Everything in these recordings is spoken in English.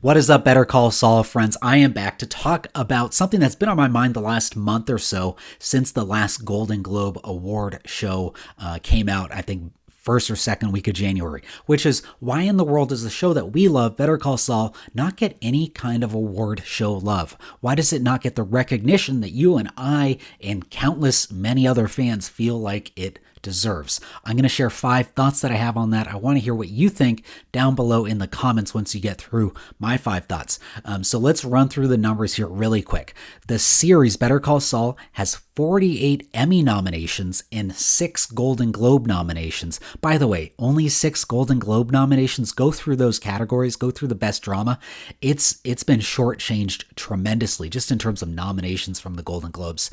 What is up, Better Call Saul friends? I am back to talk about something that's been on my mind the last month or so since the last Golden Globe Award show came out, I think first or second week of January, which is why in the world does the show that we love, Better Call Saul, not get any kind of award show love? Why does it not get the recognition that you and I and countless many other fans feel like it deserves? I'm going to share 5 thoughts that I have on that. I want to hear what you think down below in the comments once you get through my 5 thoughts. So let's run through the numbers here really quick. The series Better Call Saul has 48 Emmy nominations and 6 Golden Globe nominations. By the way, only 6 Golden Globe nominations. Go through those categories, go through the best drama. It's been shortchanged tremendously just in terms of nominations from the Golden Globes.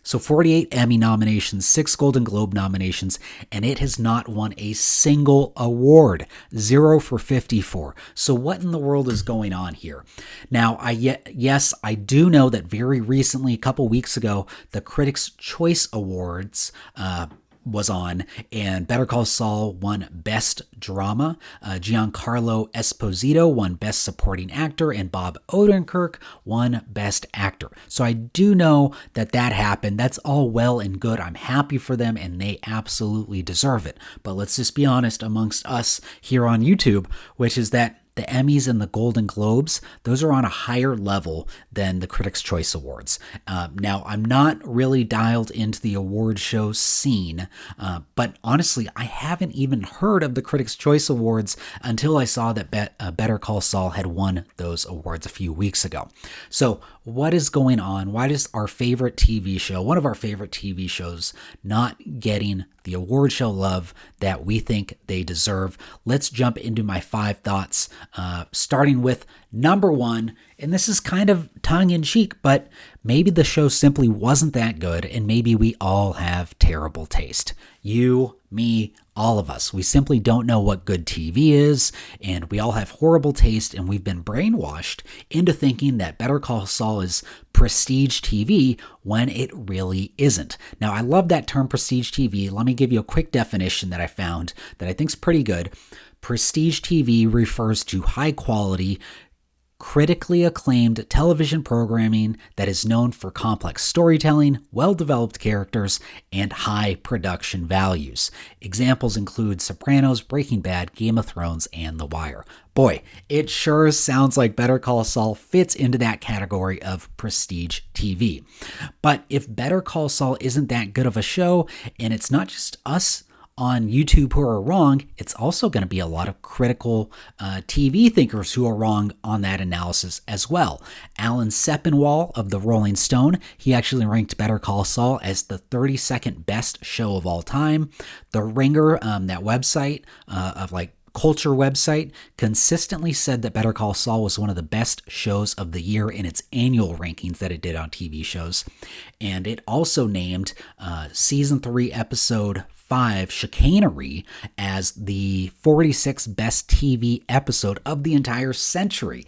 So 48 Emmy nominations, 6 Golden Globe nominations, and it has not won a single award. 0 for 54. So what in the world is going on here? Now, yes, I do know that very recently, a couple weeks ago, the Critics' Choice Awards was on, and Better Call Saul won Best Drama. Giancarlo Esposito won Best Supporting Actor, and Bob Odenkirk won Best Actor. So I do know that happened. That's all well and good. I'm happy for them, and they absolutely deserve it. But let's just be honest amongst us here on YouTube, which is that the Emmys and the Golden Globes, those are on a higher level than the Critics' Choice Awards. Now, I'm not really dialed into the award show scene, but honestly, I haven't even heard of the Critics' Choice Awards until I saw that Better Call Saul had won those awards a few weeks ago. So what is going on? Why does our favorite TV show, one of our favorite TV shows, not getting the award show love that we think they deserve? Let's jump into my 5 thoughts, starting with number 1. And this is kind of tongue-in-cheek, but maybe the show simply wasn't that good, and maybe we all have terrible taste. You, me, all of us. We simply don't know what good TV is, and we all have horrible taste, and we've been brainwashed into thinking that Better Call Saul is prestige TV when it really isn't. Now, I love that term prestige TV. Let me give you a quick definition that I found that I think is pretty good. Prestige TV refers to high quality, critically acclaimed television programming that is known for complex storytelling, well-developed characters, and high production values. Examples include Sopranos, Breaking Bad, Game of Thrones, and The Wire. Boy, it sure sounds like Better Call Saul fits into that category of prestige TV. But if Better Call Saul isn't that good of a show, and it's not just us on YouTube who are wrong, it's also going to be a lot of critical TV thinkers who are wrong on that analysis as well. Alan Sepinwall of the Rolling Stone, he actually ranked Better Call Saul as the 32nd best show of all time. The Ringer, that website of culture website, consistently said that Better Call Saul was one of the best shows of the year in its annual rankings that it did on TV shows. And it also named season 3 episode 5, Chicanery, as the 46th best TV episode of the entire century.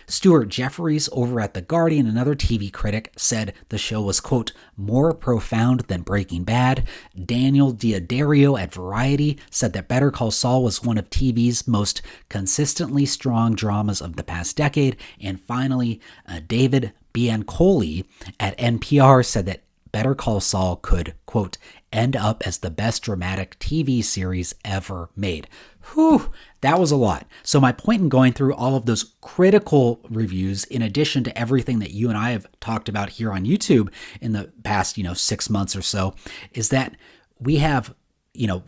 Stuart Jeffries over at The Guardian, another TV critic, said the show was, quote, more profound than Breaking Bad. Daniel D'Addario at Variety said that Better Call Saul was one of TV's most consistently strong dramas of the past decade. And finally, David Biancoli at NPR said that Better Call Saul could, quote, end up as the best dramatic TV series ever made. Whew, that was a lot. So my point in going through all of those critical reviews, in addition to everything that you and I have talked about here on YouTube in the past, 6 months or so, is that we have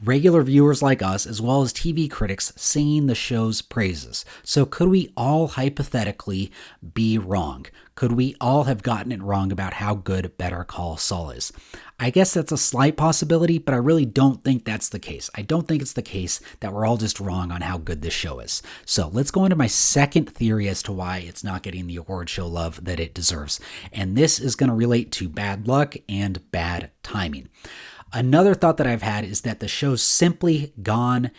regular viewers like us, as well as TV critics, singing the show's praises. So could we all hypothetically be wrong? Could we all have gotten it wrong about how good Better Call Saul is? I guess that's a slight possibility, but I really don't think that's the case. I don't think it's the case that we're all just wrong on how good this show is. So let's go into my second theory as to why it's not getting the award show love that it deserves. And this is going to relate to bad luck and bad timing. Another thought that I've had is that the show's simply gone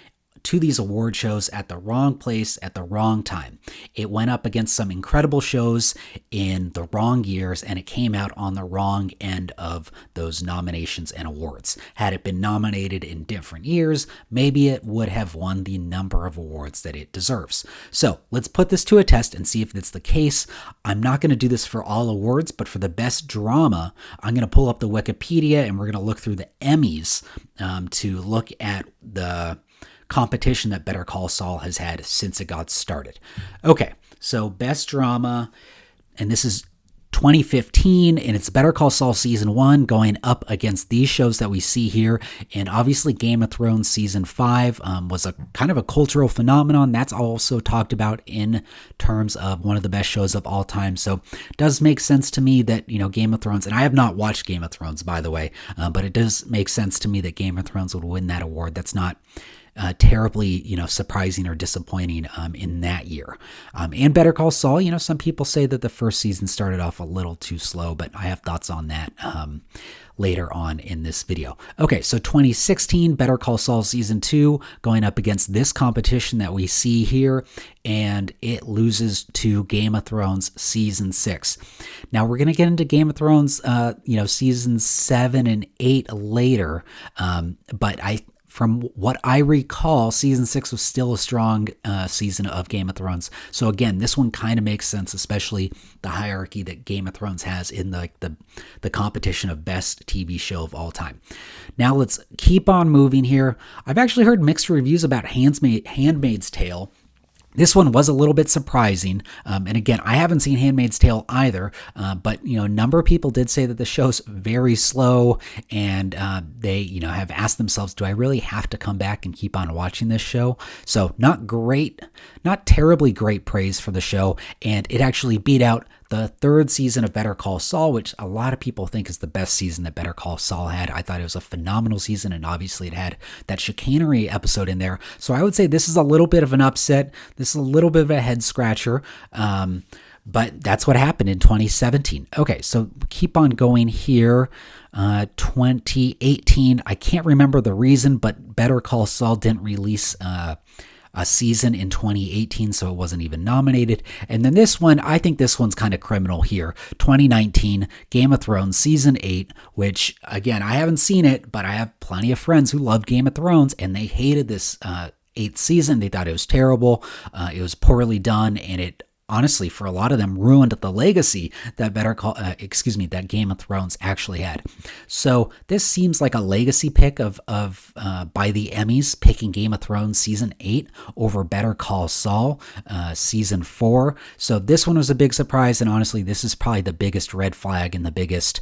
to these award shows at the wrong place at the wrong time. It went up against some incredible shows in the wrong years, and it came out on the wrong end of those nominations and awards. Had it been nominated in different years, maybe it would have won the number of awards that it deserves. So let's put this to a test and see if it's the case. I'm not going to do this for all awards, but for the best drama, I'm going to pull up the Wikipedia and we're going to look through the Emmys to look at the competition that Better Call Saul has had since it got started. Okay, so best drama, and this is 2015, and it's Better Call Saul Season 1 going up against these shows that we see here. And obviously Game of Thrones Season 5 was a kind of a cultural phenomenon. That's also talked about in terms of one of the best shows of all time. So it does make sense to me that, Game of Thrones, and I have not watched Game of Thrones, by the way, but it does make sense to me that Game of Thrones would win that award. That's not terribly, surprising or disappointing in that year. And Better Call Saul, some people say that the first season started off a little too slow, but I have thoughts on that later on in this video. Okay, so 2016, Better Call Saul Season 2 going up against this competition that we see here, and it loses to Game of Thrones Season 6. Now, we're going to get into Game of Thrones, Seasons 7 and 8 later, but from what I recall, Season 6 was still a strong season of Game of Thrones. So again, this one kind of makes sense, especially the hierarchy that Game of Thrones has in the competition of best TV show of all time. Now let's keep on moving here. I've actually heard mixed reviews about Handmaid's Tale. This one was a little bit surprising, and again, I haven't seen Handmaid's Tale either, but, a number of people did say that the show's very slow, and they, have asked themselves, do I really have to come back and keep on watching this show? So not terribly great praise for the show, and it actually beat out the third season of Better Call Saul, which a lot of people think is the best season that Better Call Saul had. I thought it was a phenomenal season, and obviously it had that chicanery episode in there. So I would say this is a little bit of an upset. This is a little bit of a head scratcher, but that's what happened in 2017. Okay, so keep on going here. 2018, I can't remember the reason, but Better Call Saul didn't release a season in 2018, so it wasn't even nominated. And then this one, I think this one's kind of criminal here. 2019, Game of Thrones Season 8, which, again, I haven't seen it, but I have plenty of friends who love Game of Thrones, and they hated this 8th season. They thought it was terrible. It was poorly done, and it honestly, for a lot of them, ruined the legacy that that Game of Thrones actually had. So this seems like a legacy pick by the Emmys, picking Game of Thrones Season 8 over Better Call Saul Season 4. So this one was a big surprise, and honestly, this is probably the biggest red flag and the biggest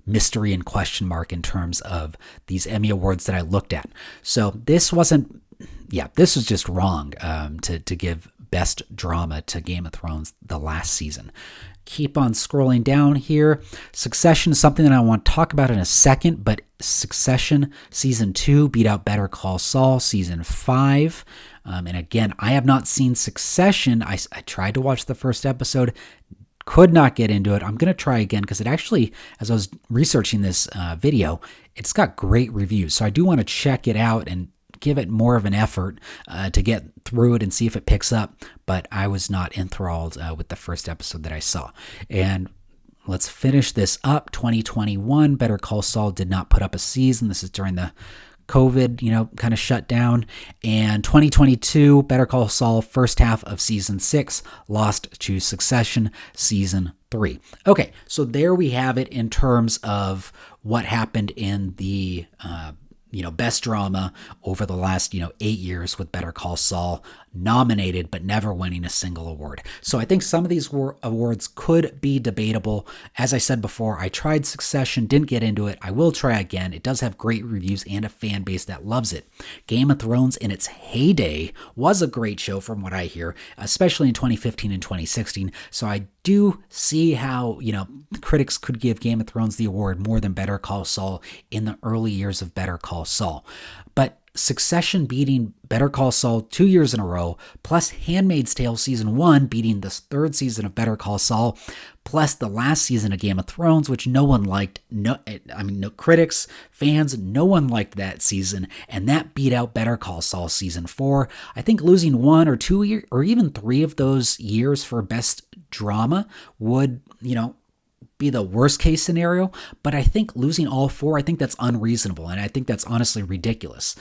mystery and question mark in terms of these Emmy Awards that I looked at. So this was just wrong to give best drama to Game of Thrones the last season. Keep on scrolling down here. Succession is something that I want to talk about in a second, but Succession Season 2 beat out Better Call Saul Season 5. And again, I have not seen Succession. I tried to watch the first episode, could not get into it. I'm going to try again because it actually, as I was researching this video, it's got great reviews. So I do want to check it out and give it more of an effort to get through it and see if it picks up, but I was not enthralled with the first episode that I saw. And let's finish this up. 2021, Better Call Saul did not put up a season. This is during the COVID, kind of shut down. And 2022, Better Call Saul, first half of Season 6, lost to Succession Season 3. Okay, so there we have it in terms of what happened in the best drama over the last, 8 years with Better Call Saul, nominated but never winning a single award. So I think some of these awards could be debatable. As I said before, I tried Succession, didn't get into it. I will try again. It does have great reviews and a fan base that loves it. Game of Thrones in its heyday was a great show from what I hear, especially in 2015 and 2016. So I do see how, critics could give Game of Thrones the award more than Better Call Saul in the early years of Better Call Saul. But Succession beating Better Call Saul 2 years in a row, plus Handmaid's Tale Season 1 beating the third season of Better Call Saul, plus the last season of Game of Thrones, which no one liked. No critics, fans, no one liked that season, and that beat out Better Call Saul Season 4. I think losing 1 or 2 or even 3 of those years for best drama would, be the worst case scenario, but I think losing all 4, I think that's unreasonable, and I think that's honestly ridiculous.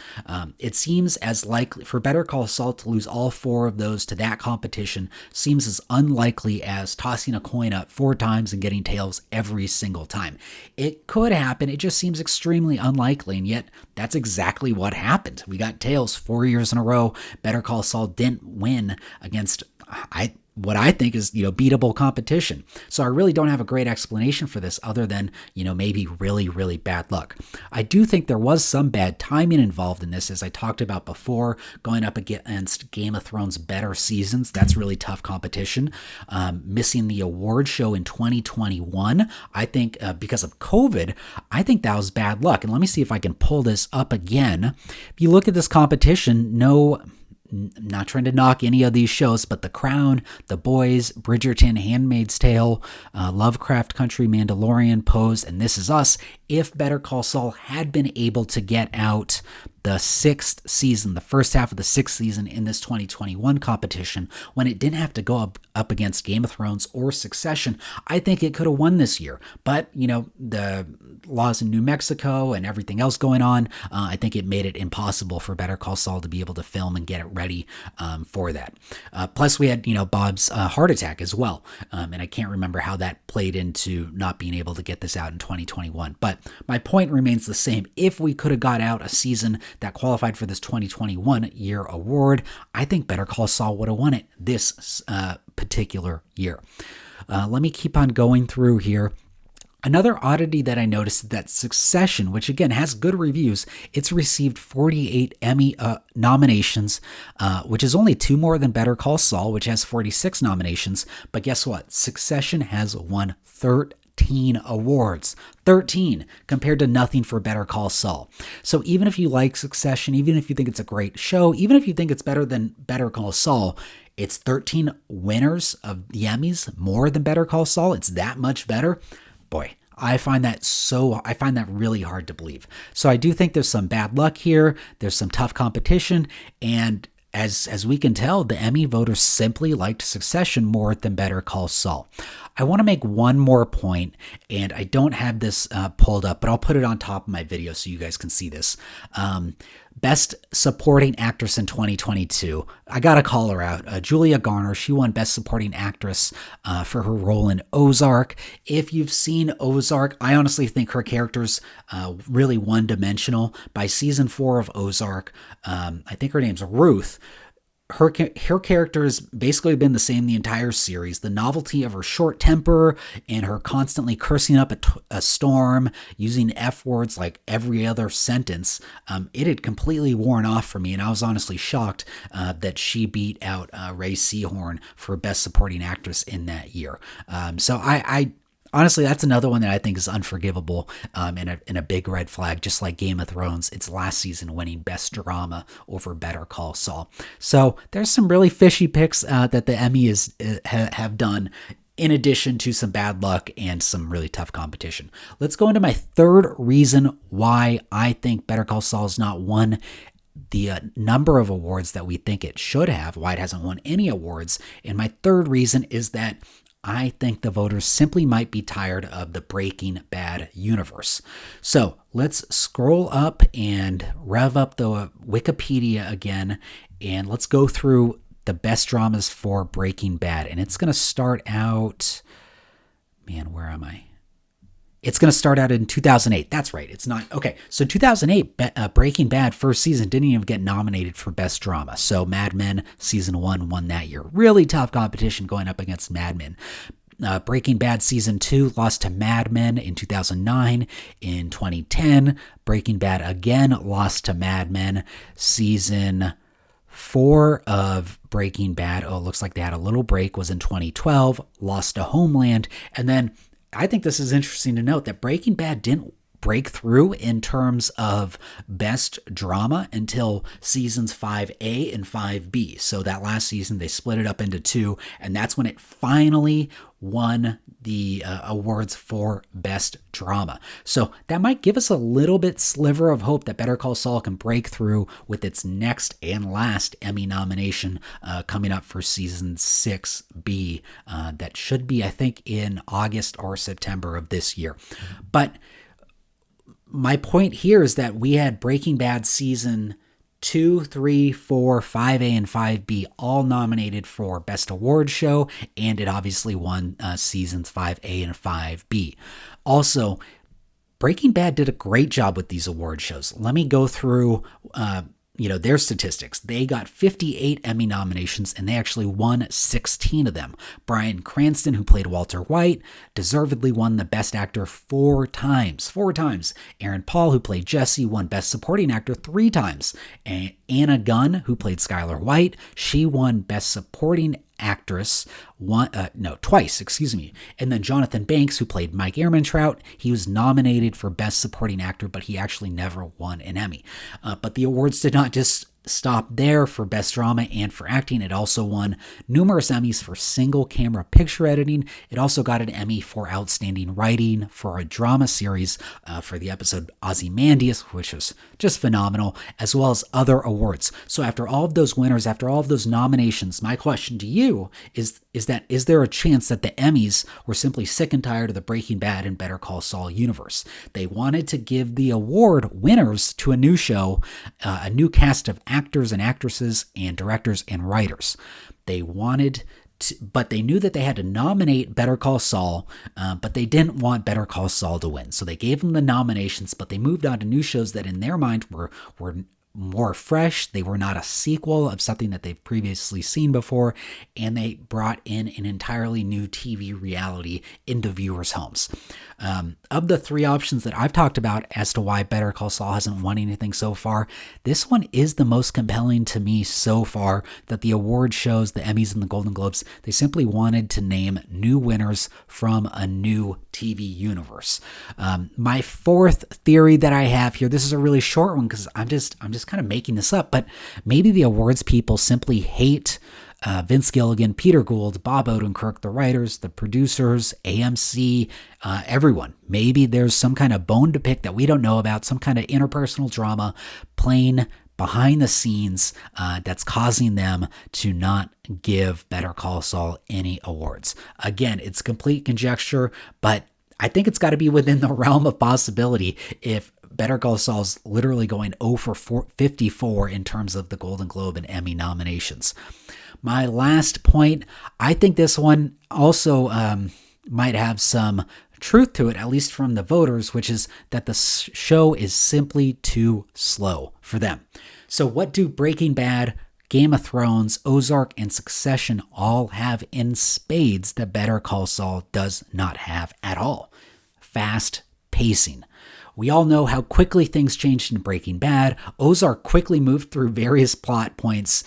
It seems as likely for Better Call Saul to lose all 4 of those to that competition seems as unlikely as tossing a coin up 4 times and getting tails every single time. It could happen, it just seems extremely unlikely, and yet that's exactly what happened. We got tails 4 years in a row. Better Call Saul didn't win against what I think is, beatable competition. So I really don't have a great explanation for this other than, maybe really, really bad luck. I do think there was some bad timing involved in this, as I talked about before, going up against Game of Thrones better seasons. That's really tough competition. Missing the award show in 2021, I think because of COVID, I think that was bad luck. And let me see if I can pull this up again. If you look at this competition, not trying to knock any of these shows, but The Crown, The Boys, Bridgerton, Handmaid's Tale, Lovecraft Country, Mandalorian, Pose, and This Is Us, if Better Call Saul had been able to get out the 6th season, the first half of the 6th season in this 2021 competition, when it didn't have to go up against Game of Thrones or Succession, I think it could have won this year. But, the laws in New Mexico and everything else going on, I think it made it impossible for Better Call Saul to be able to film and get it ready for that. Plus, we had, Bob's heart attack as well. And I can't remember how that played into not being able to get this out in 2021. But my point remains the same. If we could have got out a season that qualified for this 2021 year award, I think Better Call Saul would have won it this particular year. Let me keep on going through here. Another oddity that I noticed is that Succession, which again has good reviews, it's received 48 Emmy nominations, which is only 2 more than Better Call Saul, which has 46 nominations. But guess what? Succession has won 13 awards. 13 compared to nothing for Better Call Saul. So even if you like Succession, even if you think it's a great show, even if you think it's better than Better Call Saul, it's 13 winners of the Emmys, more than Better Call Saul. It's that much better. Boy, I find that really hard to believe. So I do think there's some bad luck here. There's some tough competition, and as we can tell, the Emmy voters simply liked Succession more than Better Call Saul. I want to make one more point, and I don't have this pulled up, but I'll put it on top of my video so you guys can see this. Best Supporting Actress in 2022. I got to call her out. Julia Garner, she won Best Supporting Actress for her role in Ozark. If you've seen Ozark, I honestly think her character's really one-dimensional. By season 4 of Ozark, I think her name's Ruth. Her character has basically been the same the entire series. The novelty of her short temper and her constantly cursing up a storm, using F words like every other sentence, it had completely worn off for me, and I was honestly shocked that she beat out Ray Seahorn for Best Supporting Actress in that year. So I honestly, that's another one that I think is unforgivable and a big red flag, just like Game of Thrones, its last season winning Best Drama over Better Call Saul. So there's some really fishy picks that the Emmy have done, in addition to some bad luck and some really tough competition. Let's go into my third reason why I think Better Call Saul has not won the number of awards that we think it should have, why it hasn't won any awards. And my third reason is that I think the voters simply might be tired of the Breaking Bad universe. So let's scroll up and rev up the Wikipedia again, and let's go through the best dramas for Breaking Bad. And it's going to start out, where am I? It's going to start out in 2008. That's right. It's not. Okay. So 2008, Breaking Bad first season didn't even get nominated for Best Drama. So Mad Men season 1 won that year. Really tough competition going up against Mad Men. Breaking Bad season 2 lost to Mad Men in 2009. In 2010, Breaking Bad again lost to Mad Men. Season 4 of Breaking Bad, it looks like they had a little break, was in 2012, lost to Homeland. And then I think this is interesting to note that Breaking Bad didn't break through in terms of best drama until seasons 5A and 5B. So that last season, they split it up into two, and that's when it finally won the awards for best drama. So that might give us a little bit sliver of hope that Better Call Saul can break through with its next and last Emmy nomination coming up for season 6B. That should be, I think, in August or September of this year. But my point here is that we had Breaking Bad season 2, 3, 4, 5A, and 5B all nominated for Best Award Show, and it obviously won seasons 5A and 5B. Also, Breaking Bad did a great job with these award shows. Let me go through their statistics. They got 58 Emmy nominations, and they actually won 16 of them. Bryan Cranston, who played Walter White, deservedly won the Best Actor 4 times. 4 times. Aaron Paul, who played Jesse, won Best Supporting Actor 3 times. And Anna Gunn, who played Skylar White, she won Best Supporting Actress twice, And then Jonathan Banks, who played Mike Ehrmantraut, he was nominated for Best Supporting Actor, but he actually never won an Emmy. But the awards did not just stop there for Best Drama and for Acting. It also won numerous Emmys for single camera picture editing. It also got an Emmy for Outstanding Writing for a drama series for the episode Ozymandias, which was just phenomenal, as well as other awards. So after all of those winners, after all of those nominations, my question to you is there a chance that the Emmys were simply sick and tired of the Breaking Bad and Better Call Saul universe? They wanted to give the award winners to a new show, a new cast of actors and actresses and directors and writers. They wanted to, but they knew that they had to nominate Better Call Saul, but they didn't want Better Call Saul to win. So they gave them the nominations, but they moved on to new shows that in their mind were more fresh. They were not a sequel of something that they've previously seen before, and they brought in an entirely new TV reality into viewers' homes. Of the 3 options that I've talked about as to why Better Call Saul hasn't won anything so far, this one is the most compelling to me so far, that the award shows, the Emmys and the Golden Globes, they simply wanted to name new winners from a new TV universe. My 4th theory that I have here, this is a really short one because I'm just kind of making this up, but maybe the awards people simply hate Vince Gilligan, Peter Gould, Bob Odenkirk, the writers, the producers, AMC, everyone. Maybe there's some kind of bone to pick that we don't know about, some kind of interpersonal drama playing behind the scenes that's causing them to not give Better Call Saul any awards. Again, it's complete conjecture, but I think it's got to be within the realm of possibility if Better Call Saul's literally going 0 for 54 in terms of the Golden Globe and Emmy nominations. My last point, I think this one also might have some truth to it, at least from the voters, which is that the show is simply too slow for them. So what do Breaking Bad, Game of Thrones, Ozark, and Succession all have in spades that Better Call Saul does not have at all? Fast pacing. We all know how quickly things changed in Breaking Bad. Ozark quickly moved through various plot points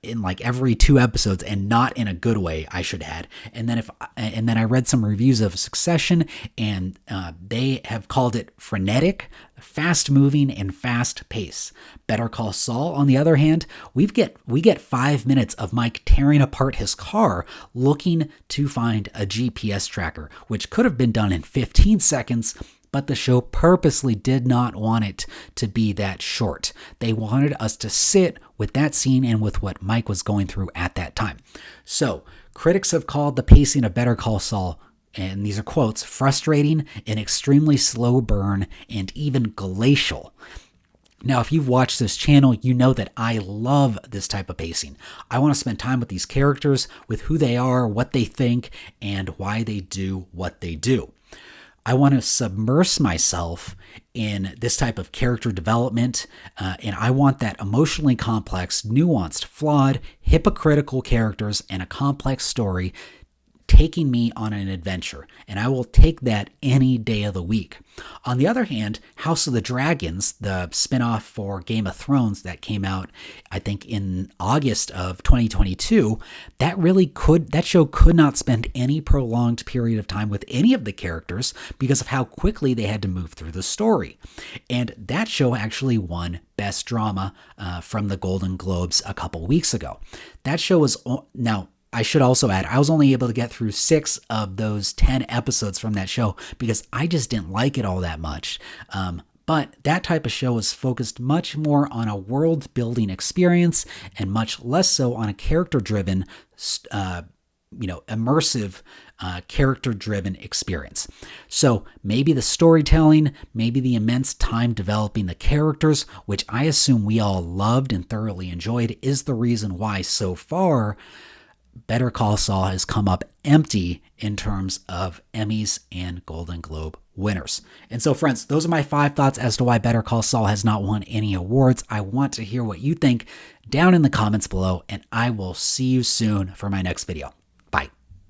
in like every 2 episodes, and not in a good way, I should add. And then I read some reviews of Succession, and they have called it frenetic, fast moving, and fast pace. Better Call Saul, on the other hand, we get 5 minutes of Mike tearing apart his car looking to find a GPS tracker, which could have been done in 15 seconds. But the show purposely did not want it to be that short. They wanted us to sit with that scene and with what Mike was going through at that time. So, critics have called the pacing of Better Call Saul, and these are quotes, frustrating, an extremely slow burn, and even glacial. Now, if you've watched this channel, you know that I love this type of pacing. I want to spend time with these characters, with who they are, what they think, and why they do what they do. I want to submerge myself in this type of character development, and I want that emotionally complex, nuanced, flawed, hypocritical characters and a complex story taking me on an adventure, and I will take that any day of the week. On the other hand, House of the Dragons, the spinoff for Game of Thrones that came out, I think in August of 2022, that show could not spend any prolonged period of time with any of the characters because of how quickly they had to move through the story. And that show actually won Best Drama from the Golden Globes a couple weeks ago. That show was, now, I should also add, I was only able to get through 6 of those 10 episodes from that show because I just didn't like it all that much. But that type of show is focused much more on a world-building experience and much less so on a character-driven, immersive, character-driven experience. So maybe the storytelling, maybe the immense time developing the characters, which I assume we all loved and thoroughly enjoyed, is the reason why so far Better Call Saul has come up empty in terms of Emmys and Golden Globe winners. And so, friends, those are my 5 thoughts as to why Better Call Saul has not won any awards. I want to hear what you think down in the comments below, and I will see you soon for my next video.